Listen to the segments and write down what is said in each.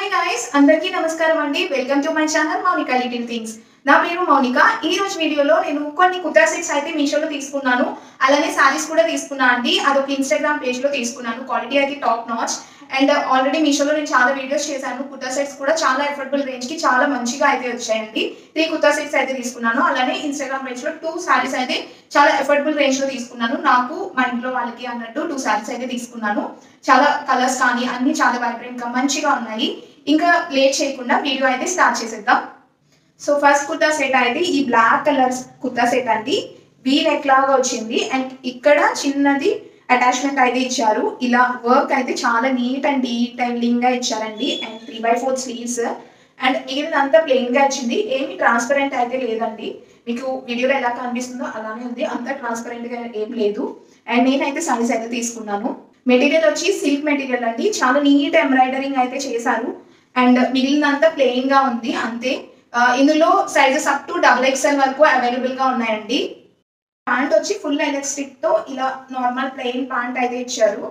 Hi guys, అందరికీ నమస్కారం అండి. Welcome to my channel Monika little things. నా పేరు మౌనిక. ఈ రోజు వీడియోలో నేను కొన్ని కుర్తా సెట్స్ అయితే మీషోలో తీసుకున్నాను. అలానే సారీస్ కూడా తీసుకున్నా అండి. అదొక ఇన్స్టాగ్రామ్ పేజ్ లో తీసుకున్నాను. క్వాలిటీ అయితే టాప్ నాచ్. అండ్ ఆల్రెడీ మీషోలో నేను చాలా వీడియోస్ చేశాను. కుర్తా సెట్స్ కూడా చాలా అఫోర్డబుల్ రేంజ్ కి చాలా మంచిగా అయితే వచ్చాయండి. 3 కుర్తా సెట్స్ అయితే తీసుకున్నాను. అలానే ఇన్స్టాగ్రామ్ పేజ్ లో 2 సారీస్ అయితే చాలా అఫోర్డబుల్ రేంజ్ లో తీసుకున్నాను. నాకు మా ఇంట్లో వాళ్ళకి అన్నట్టు 2 సారీస్ అయితే తీసుకున్నాను. చాలా కలర్స్ కానీ అన్ని చాలా వైబ్రెంట్ గా మంచిగా ఉన్నాయి. ఇంకా లేట్ చేయకుండా వీడియో అయితే స్టార్ట్ చేసేద్దాం. సో ఫస్ట్ కుర్తా సెట్ అయితే ఈ బ్లాక్ కలర్ కుర్తా సెట్ అండి. వీ నెక్ లాగా వచ్చింది అండ్ ఇక్కడ చిన్నది అటాచ్మెంట్ అయితే ఇచ్చారు. ఇలా వర్క్ అయితే చాలా నీట్ అండ్ డీటెయిలింగ్ గా ఇచ్చారండి. అండ్ 3/4 స్లీవ్స్ అండ్ మిగిలినంతా ప్లెయిన్ గా వచ్చింది. ఏమి ట్రాన్స్పరెంట్ అయితే లేదండి. మీకు వీడియోలో ఎలా కనిపిస్తుందో అలానే ఉంది. అంత ట్రాన్స్పరెంట్ గా ఏం లేదు. అండ్ నేనైతే సారీస్ అయితే తీసుకున్నాను. మెటీరియల్ వచ్చి సిల్క్ మెటీరియల్ అండి. చాలా నీట్ ఎంబ్రాయిడరింగ్ అయితే చేశారు. అండ్ మిగిలినంతా ప్లెయిన్ గా ఉంది అంతే. ఇందులో సైజెస్ అప్ టు XXL వరకు అవైలబుల్ గా ఉన్నాయండి. ప్యాంట్ వచ్చి ఫుల్ ఎలాస్టిక్ తో ఇలా నార్మల్ ప్లెయిన్ ప్యాంట్ అయితే ఇచ్చారు.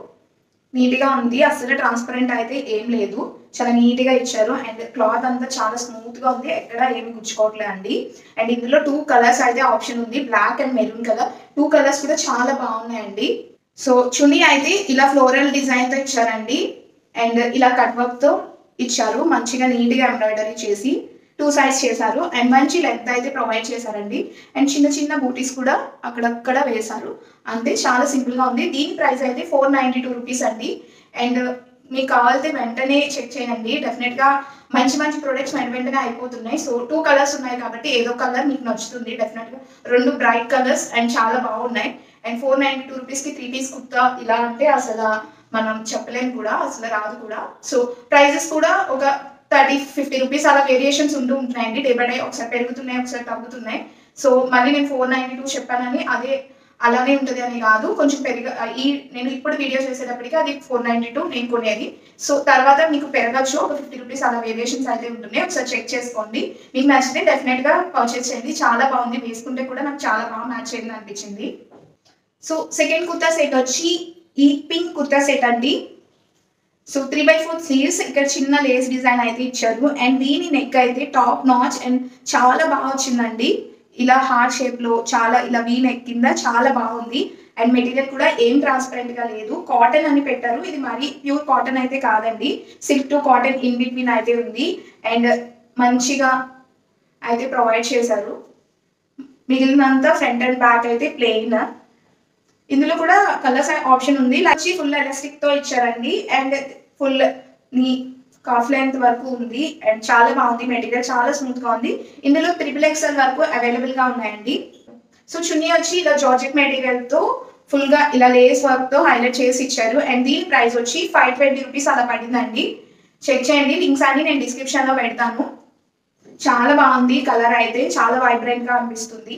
నీట్ గా ఉంది. అసలు ట్రాన్స్పరెంట్ అయితే ఏం లేదు. చాలా నీట్ గా ఇచ్చారు. అండ్ క్లాత్ అంతా చాలా స్మూత్ గా ఉంది. ఎక్కడ ఏమి గుచ్చుకోవట్లేదు అండి. అండ్ ఇందులో 2 కలర్స్ అయితే ఆప్షన్ ఉంది. Black and maroon colour. 2 colours కూడా చాలా బాగున్నాయండి. సో చున్నీ అయితే ఇలా ఫ్లోరల్ డిజైన్ తో ఇచ్చారండి. అండ్ ఇలా కట్ వర్క్ తో ఇచ్చారు. మంచిగా నీట్ గా ఎంబ్రాయిడరీ చేసి 2 సైడ్స్ చేశారు. అండ్ మంచి లెంత్ అయితే ప్రొవైడ్ చేశారండి. అండ్ చిన్న చిన్న బూటీస్ కూడా అక్కడక్కడ వేశారు. అంతే, చాలా సింపుల్ గా ఉంది. దీని ప్రైస్ అయితే 492 రూపీస్ అండి. అండ్ మీకు కావాలితే వెంటనే చెక్ చేయండి. డెఫినెట్ గా మంచి మంచి ప్రొడక్ట్స్ వెంటనే అయిపోతున్నాయి. సో 2 కలర్స్ ఉన్నాయి కాబట్టి ఏదో కలర్ మీకు నచ్చుతుంది. డెఫినెట్ గా 2 బ్రైట్ కలర్స్ అండ్ చాలా బాగున్నాయి. అండ్ 492 రూపీస్ కి 3 పీస్ కుర్తా ఇలా అంటే అసలు మనం చెప్పలేము కూడా, అసలు రాదు కూడా. సో ప్రైజెస్ కూడా ఒక 30-50 రూపీస్ అలా వేరియేషన్స్ ఉంటున్నాయండి. డే బై డే ఒకసారి పెరుగుతున్నాయి, ఒకసారి తగ్గుతున్నాయి. సో మళ్ళీ నేను 492 చెప్పానని అదే అలానే ఉంటుంది అని కాదు. కొంచెం నేను ఇప్పుడు వీడియో చేసేటప్పటికి అది 492 నేను కొనేది. సో తర్వాత మీకు పెరగచ్చు, ఒక 50 రూపీస్ అలా వేరియేషన్స్ అయితే ఉంటున్నాయి. ఒకసారి చెక్ చేసుకోండి. మీకు నచ్చితే డెఫినెట్ గా పర్చేస్ చేయండి. చాలా బాగుంది. వేసుకుంటే కూడా నాకు చాలా బాగా మ్యాచ్ అయింది అనిపించింది. సో సెకండ్ కుర్తా సెట్ వచ్చి ఈ పింక్ కుర్తా సెట్ అండి. So 3/4 sleeves. ఇక్కడ చిన్న లేస్ డిజైన్ అయితే ఇచ్చారు. అండ్ దీని నెక్ అయితే టాప్ నాచ్ అండ్ చాలా బాగా వచ్చిందండి. ఇలా హార్ట్ షేప్ లో చాలా ఇలా వీ నెక్ కింద చాలా బాగుంది. అండ్ మెటీరియల్ కూడా ఏం ట్రాన్స్పరెంట్ గా లేదు. కాటన్ అని పెట్టారు. ఇది మరి ప్యూర్ కాటన్ అయితే కాదండి. Silk to cotton in between అయితే ఉంది. అండ్ మంచిగా అయితే ప్రొవైడ్ చేశారు. మిగిలినంతా ఫ్రంట్ అండ్ బ్యాక్ అయితే ప్లెయిన్. ఇందులో కూడా కలర్స్ ఆప్షన్ ఉంది. వచ్చి ఫుల్ ఎలాస్టిక్ తో ఇచ్చారండి. అండ్ ఫుల్ నీ కాఫ్ లెంత్ వరకు ఉంది. అండ్ చాలా బాగుంది. మెటీరియల్ చాలా స్మూత్ గా ఉంది. ఇందులో XXL వరకు అవైలబుల్ గా ఉన్నాయండి. సో చున్నీ వచ్చి ఇలా జార్జెట్ మెటీరియల్ తో ఫుల్ గా ఇలా లేస్ వర్క్ తో హైలైట్ చేసి ఇచ్చారు. అండ్ దీని ప్రైస్ వచ్చి 520 రూపీస్ అలా పడిందండి. చెక్ చేయండి. లింక్స్ అన్ని నేను డిస్క్రిప్షన్ లో పెడతాను. చాలా బాగుంది. కలర్ అయితే చాలా వైబ్రెంట్ గా అనిపిస్తుంది.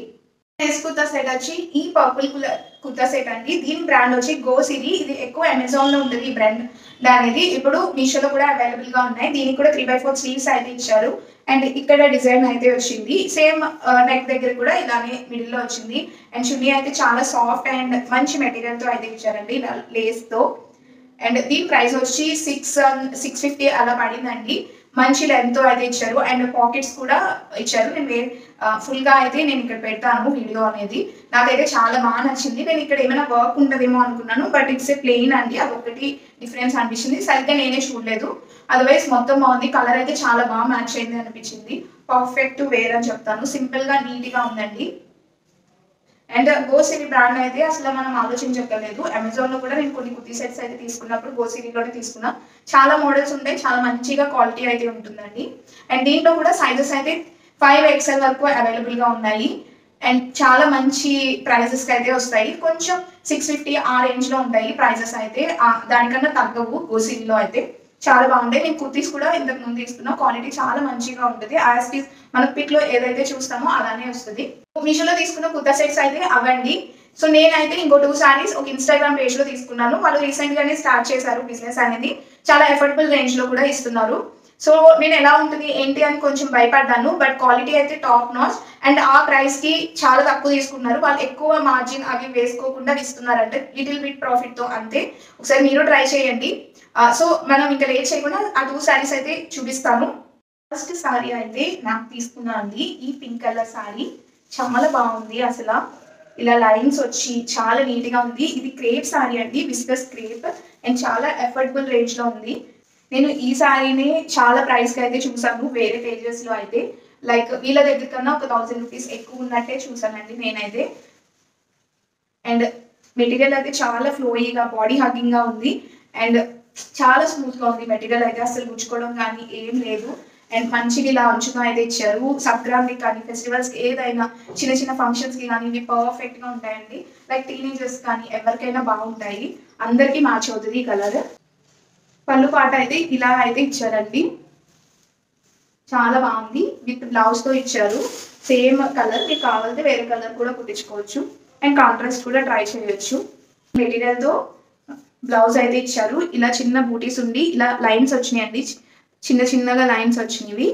నెక్స్ట్ కుర్తా సెట్ వచ్చి ఈ పర్పుల్ కుర్తా సెట్ అండి. దీని బ్రాండ్ వచ్చి గో సిరీ. ఇది ఎక్కువ అమెజాన్ లో ఉంటుంది ఈ బ్రాండ్ అనేది. ఇప్పుడు మీషోలో కూడా అవైలబుల్ గా ఉన్నాయి. దీనికి కూడా 3/4 స్లీవ్స్ అయితే ఇచ్చారు. అండ్ ఇక్కడ డిజైన్ అయితే వచ్చింది. సేమ్ నెక్ దగ్గర కూడా ఇలానే మిడిల్ లో వచ్చింది. అండ్ చున్నీ అయితే చాలా సాఫ్ట్ అండ్ మంచి మెటీరియల్ తో అయితే ఇచ్చారండి, లేస్ తో. అండ్ దీని ప్రైస్ వచ్చి 650 అలా పడిందండి. మంచి లెంత్ అయితే ఇచ్చారు. అండ్ పాకెట్స్ కూడా ఇచ్చారు. నేను ఫుల్ గా అయితే నేను ఇక్కడ పెడతాను వీడియో అనేది. నాకైతే చాలా బాగా నచ్చింది. నేను ఇక్కడ ఏమైనా వర్క్ ఉంటుందేమో అనుకున్నాను, బట్ ఇట్స్ ఏ ప్లెయిన్ అండి. అదొకటి డిఫరెన్స్ అనిపించింది. సరిగ్గా నేనే చూడలేదు. అదర్వైజ్ మొత్తం బాగుంది. కలర్ అయితే చాలా బాగా మ్యాచ్ అయింది అనిపించింది. పర్ఫెక్ట్ వేర్ అని చెప్తాను. సింపుల్ గా నీట్ గా ఉందండి. అండ్ గోసిరి బ్రాండ్ అయితే అసలు మనం ఆలోచించక్కర్లేదు. అమెజాన్ లో కూడా నేను కొన్ని కుర్తీ సెట్స్ అయితే తీసుకున్నప్పుడు గోసిరిలోనే తీసుకున్నా. చాలా మోడల్స్ ఉంటాయి. చాలా మంచిగా క్వాలిటీ అయితే ఉంటుందండి. అండ్ దీంట్లో కూడా సైజెస్ అయితే 5XL వరకు అవైలబుల్ గా ఉన్నాయి. అండ్ చాలా మంచి ప్రైజెస్ అయితే వస్తాయి. కొంచెం 650 ఆ రేంజ్ లో ఉంటాయి ప్రైజెస్ అయితే. దానికన్నా తగ్గవు గోసిరిలో అయితే. చాలా బాగుంటాయి. నేను కుర్తీస్ కూడా ఇంతకు ముందు తీసుకున్నా. క్వాలిటీ చాలా మంచిగా ఉంటుంది. యాస్టీస్ మన పిక్ లో ఏదైతే చూస్తామో అలానే వస్తుంది. మీషోలో తీసుకున్న కుర్తా సెట్స్ అయితే అవండి. సో నేనైతే ఇంకో 2 సారీస్ ఒక ఇన్స్టాగ్రామ్ పేజ్ లో తీసుకున్నాను. వాళ్ళు రీసెంట్ గానే స్టార్ట్ చేశారు బిజినెస్ అనేది. చాలా అఫోర్డబుల్ రేంజ్ లో కూడా ఇస్తున్నారు. సో నేను ఎలా ఉంటుంది ఏంటి అని కొంచెం భయపడ్డాను, బట్ క్వాలిటీ అయితే టాప్ నాచ్. అండ్ ఆ ప్రైస్ కి చాలా తక్కువ తీసుకున్నారు. వాళ్ళు ఎక్కువ మార్జిన్ అవి వేసుకోకుండా ఇస్తున్నారంటే లిటిల్ బిట్ ప్రాఫిట్ తో అంతే. ఒకసారి మీరు ట్రై చేయండి. సో మనం ఇంకా లేట్ చేయకుండా ఆ 2 శారీస్ అయితే చూపిస్తాను. ఫస్ట్ శారీ అయితే నాకు తీసుకున్నా అండి. ఈ పింక్ కలర్ శారీ చాలా బాగుంది. అసలు ఇలా లైన్స్ వచ్చి చాలా నీట్ గా ఉంది. ఇది క్రేప్ శారీ అండి, విస్కస్ క్రేప్, అండ్ చాలా అఫోర్డబుల్ రేంజ్ లో ఉంది. నేను ఈ శారీని చాలా ప్రైస్ కి అయితే చూసాను వేరే పేజెస్ లో అయితే. లైక్ వీళ్ళ దగ్గర కన్నా ఒక 1000 రూపీస్ ఎక్కువ ఉన్నట్టే చూసానండి నేనైతే. అండ్ మెటీరియల్ అయితే చాలా ఫ్లోయీగా, బాడీ హగ్గింగ్ గా ఉంది. అండ్ చాలా స్మూత్ గా ఉంది మెటీరియల్ అయితే, అసలు గుచ్చుకోవడం కానీ ఏం లేదు. అండ్ మంచిగా ఇలా అంచుగా అయితే ఇచ్చారు. సంక్రాంతికి కానీ ఫెస్టివల్స్ కి ఏదైనా చిన్న చిన్న ఫంక్షన్స్ కి కానీ ఇవి పర్ఫెక్ట్ గా ఉంటాయండి. లైక్ టీనేజర్స్ కానీ ఎవరికైనా బాగుంటాయి, అందరికీ మ్యాచ్ అవుతుంది ఈ కలర్. పళ్ళు పాట అయితే ఇలా అయితే ఇచ్చారండి, చాలా బాగుంది. విత్ బ్లౌజ్ తో ఇచ్చారు. సేమ్ కలర్, మీకు కావాలంటే వేరే కలర్ కూడా కుట్టించుకోవచ్చు. అండ్ కాంట్రాస్ట్ కూడా ట్రై చేయొచ్చు. మెటీరియల్ తో బ్లౌజ్ అయితే ఇచ్చారు. ఇలా చిన్న బూటీస్ ఉండి ఇలా లైన్స్ వచ్చినాయండి, చిన్న చిన్నగా లైన్స్ వచ్చినవి.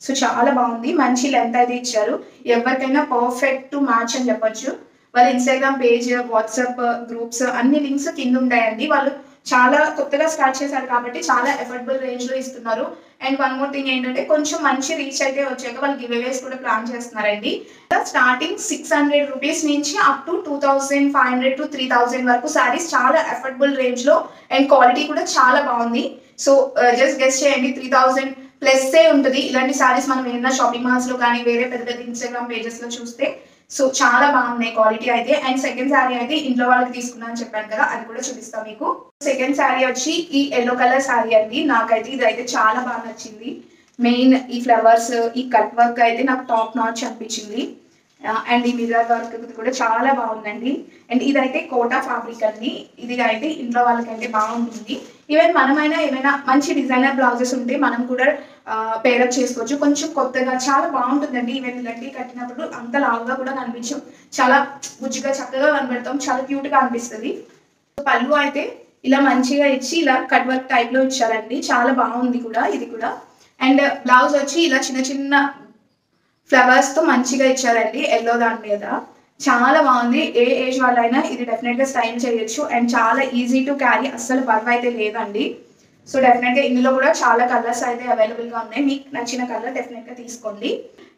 సో చాలా బాగుంది. మంచి లెంత్ అయితే ఇచ్చారు. ఎవరికైనా పర్ఫెక్ట్ మ్యాచ్ అని చెప్పొచ్చు. వాళ్ళ ఇన్స్టాగ్రామ్ పేజ్, వాట్సాప్ గ్రూప్స్ అన్ని లింక్స్ కింద ఉంటాయండి. వాళ్ళు చాలా కొత్తగా స్టార్ట్ చేశారు కాబట్టి చాలా అఫోర్డబుల్ రేంజ్ లో ఇస్తున్నారు. అండ్ వన్ మోర్ థింగ్ ఏంటంటే కొంచెం మంచి రీచ్ అయితే వచ్చాక వాళ్ళు గివ్ అవేస్ కూడా ప్లాన్ చేస్తున్నారండి. స్టార్టింగ్ 600 రూపీస్ నుంచి అప్ టు 2500 to 3000 వరకు సారీస్ చాలా అఫోర్డబుల్ రేంజ్ లో, అండ్ క్వాలిటీ కూడా చాలా బాగుంది. సో జస్ట్ గెస్ చేయండి, 3000 ప్లస్ ఉంటుంది ఇలాంటి సారీస్ మనం ఏదైనా షాపింగ్ మాల్స్ లో కానీ వేరే పెద్ద పెద్ద ఇన్స్టాగ్రామ్ పేజెస్ లో చూస్తే. సో చాలా బాగున్నాయి క్వాలిటీ అయితే. అండ్ సెకండ్ శారీ అయితే ఇంట్లో వాళ్ళకి తీసుకున్నాను చెప్పాను కదా, అది కూడా చూపిస్తాను మీకు. సెకండ్ శారీ వచ్చి ఈ ఎల్లో కలర్ శారీ అండి. నాకైతే ఇది అయితే చాలా బాగా నచ్చింది. మెయిన్ ఈ ఫ్లవర్స్, ఈ కట్ వర్క్ అయితే నాకు టాప్ నాచ్ అనిపించింది. అండ్ ఈ మిర్రర్ వర్క్ కూడా చాలా బాగుందండి. అండ్ ఇదైతే కోటా ఫ్యాబ్రిక్ అండి. ఇది అయితే ఇంట్లో వాళ్ళకైతే బాగుంటుంది. ఈవెన్ మనమైనా ఏమైనా మంచి డిజైనర్ బ్లౌజెస్ ఉంటే మనం కూడా పేరప్ చేసుకోవచ్చు. కొంచెం కొత్తగా చాలా బాగుంటుందండి. ఈవెన్ ఇలాంటి కట్టినప్పుడు అంత లావుగా కూడా కనిపించం, చాలా బుజ్జిగా చక్కగా కనబడతాం, చాలా క్యూట్ గా అనిపిస్తుంది. పళ్ళు అయితే ఇలా మంచిగా ఇచ్చి ఇలా కట్ వర్క్ టైప్ లో ఇచ్చారండి, చాలా బాగుంది కూడా ఇది కూడా. అండ్ బ్లౌజ్ వచ్చి ఇలా చిన్న చిన్న ఫ్లవర్స్ తో మంచిగా ఇచ్చారండి ఎల్లో దాని మీద. చాలా బాగుంది. ఏ ఏజ్ వాళ్ళైనా ఇది డెఫినెట్ గా స్టైల్ చేయొచ్చు. అండ్ చాలా ఈజీ టు క్యారీ, అస్సలు బరువు అయితే లేదండి. సో డెఫినెట్ గా ఇందులో కూడా చాలా కలర్స్ అయితే అవైలబుల్ గా ఉన్నాయి. మీకు నచ్చిన కలర్ డెఫినెట్ గా తీసుకోండి.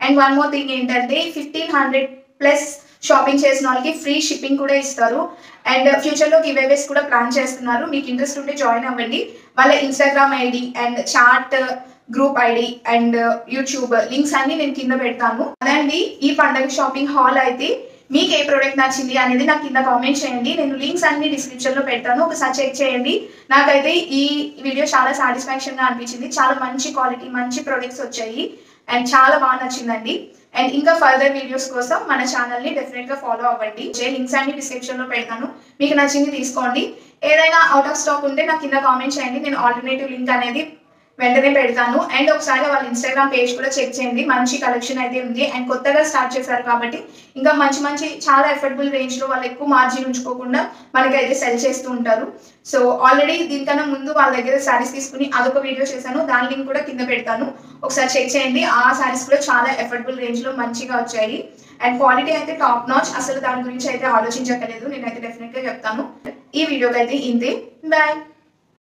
అండ్ వన్ మోర్ థింగ్ ఏంటంటే 1500 ప్లస్ షాపింగ్ చేసిన వాళ్ళకి ఫ్రీ షిప్పింగ్ కూడా ఇస్తారు. అండ్ ఫ్యూచర్ లో గివ్ అవేస్ కూడా ప్లాన్ చేస్తున్నారు. మీకు ఇంట్రెస్ట్ ఉంటే జాయిన్ అవ్వండి. వాళ్ళ Instagram ID and chat group ID and YouTube links అన్ని నేను కింద పెడతాను. అదండి ఈ పండగ షాపింగ్ హాల్ అయితే. మీకు ఏ ప్రోడక్ట్ నచ్చింది అనేది నాకు కింద కామెంట్ చేయండి. నేను లింక్స్ అన్ని డిస్క్రిప్షన్ లో పెడతాను, ఒకసారి చెక్ చేయండి. నాకైతే ఈ వీడియో చాలా సాటిస్ఫాక్షన్ గా అనిపించింది. చాలా మంచి క్వాలిటీ, మంచి ప్రొడక్ట్స్ వచ్చాయి అండ్ చాలా బాగా నచ్చిందండి. అండ్ ఇంకా ఫర్దర్ వీడియోస్ కోసం మన ఛానల్ ని డెఫినెట్ గా ఫాలో అవ్వండి. లింక్స్ అన్ని డిస్క్రిప్షన్ లో పెడతాను, మీకు నచ్చింది తీసుకోండి. ఏదైనా అవుట్ ఆఫ్ స్టాక్ ఉంటే నాకు కింద కామెంట్ చేయండి, నేను ఆల్టర్నేటివ్ లింక్ అనేది వెంటనే పెడతాను. అండ్ ఒకసారి వాళ్ళ ఇన్స్టాగ్రామ్ పేజ్ కూడా చెక్ చేయండి, మంచి కలెక్షన్ అయితే ఉంది. అండ్ కొత్తగా స్టార్ట్ చేశారు కాబట్టి ఇంకా మంచి మంచి చాలా అఫోర్డబుల్ రేంజ్ లో వాళ్ళు ఎక్కువ మార్జిన్ ఉంచుకోకుండా మనకైతే సెల్ చేస్తూ ఉంటారు. సో ఆల్రెడీ దీనికన్నా ముందు వాళ్ళ దగ్గర శారీస్ తీసుకుని అదొక వీడియో చేశాను, దాని లింక్ కూడా కింద పెడతాను, ఒకసారి చెక్ చేయండి. ఆ శారీస్ కూడా చాలా అఫోర్డబుల్ రేంజ్ లో మంచిగా వచ్చాయి. అండ్ క్వాలిటీ అయితే టాప్ నాచ్, అసలు దాని గురించి అయితే ఆలోచించక్కలేదు, నేనైతే డెఫినెట్ గా చెప్తాను. ఈ వీడియోకి అయితే ఇంతే, బాయ్.